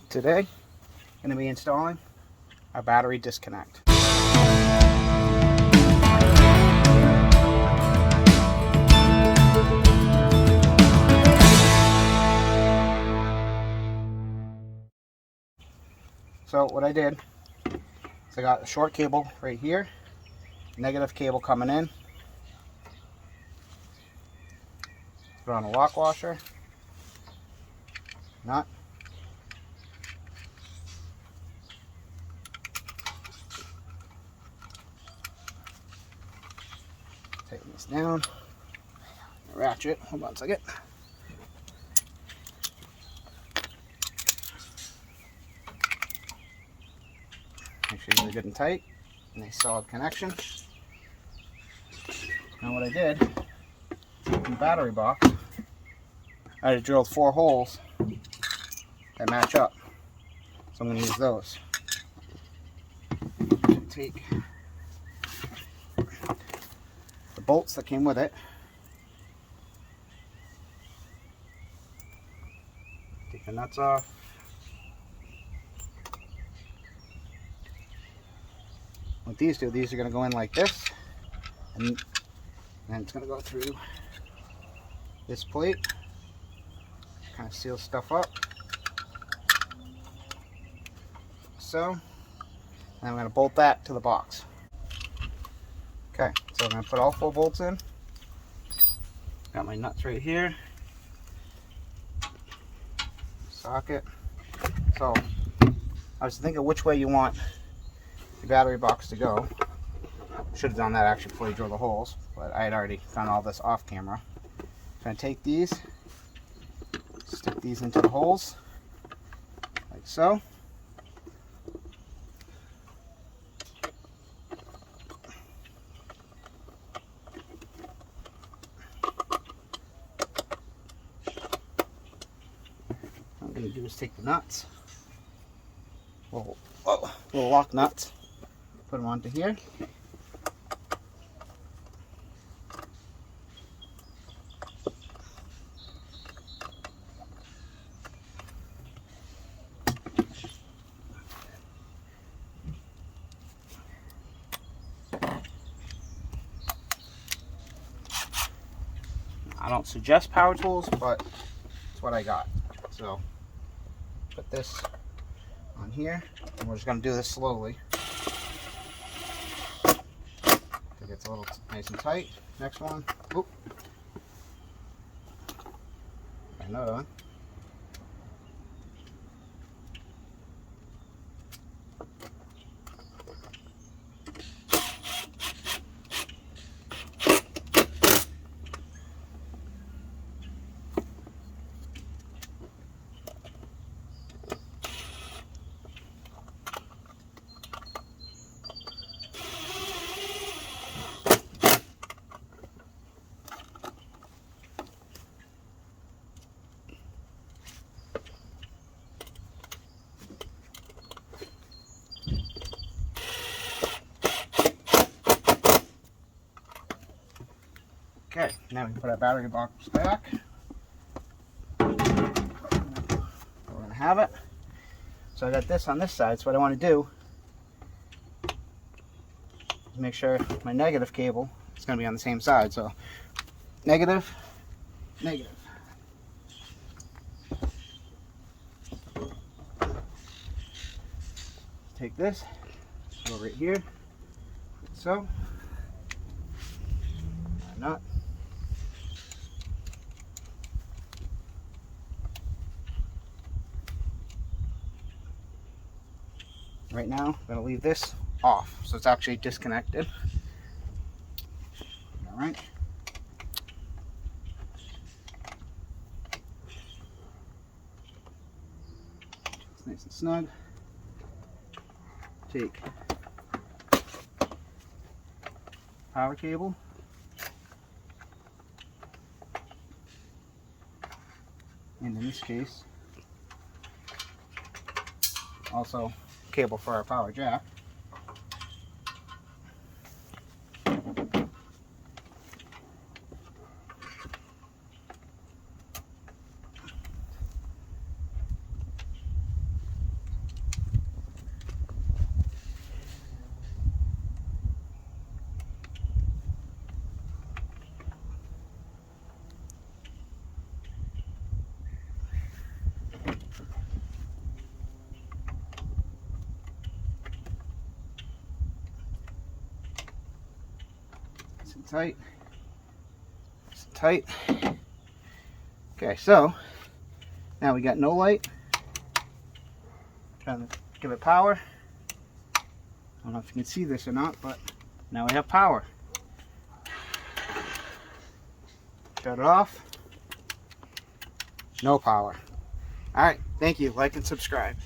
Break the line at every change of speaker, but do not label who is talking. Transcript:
Today, going to be installing a battery disconnect. So what I did is I got a short cable right here, negative cable coming in, put on a lock washer, nut, tighten this down, ratchet, hold on a second. Make sure they're good and tight, and a solid connection. Now what I did, in the battery box, I had drilled 4 holes that match up. So I'm going to use those. Take the bolts that came with it, take the nuts off, what these do, these are going to go in like this, and then it's going to go through this plate, kind of seal stuff up, so, and I'm going to bolt that to the box. Okay, so I'm going to put all 4 bolts in. Got my nuts right here. Socket. So, I was thinking which way you want the battery box to go. Should have done that actually before you drill the holes, but I had already done all this off camera. I'm going to take these, stick these into the holes, like so. What I'm going to do is take the nuts, little lock nuts, put them onto here. I don't suggest power tools, but it's what I got. So put this on here, and we're just going to do this slowly. It gets a little nice and tight. Next one. Oop. Another one. Okay, now we can put our battery box back. We're going to have it. So I got this on this side, so what I want to do is make sure my negative cable is going to be on the same side. So negative, negative. Take this, go right here, like so. Nut. Right now, I'm going to leave this off, so it's actually disconnected. All right. It's nice and snug. Take power cable. And in this case, also cable for our power jack. tight. Nice and tight. Okay, so now we got no light. Trying to give it power. I don't know if you can see this or not, but now we have power. Shut it off. No power. All right, thank you. Like and subscribe.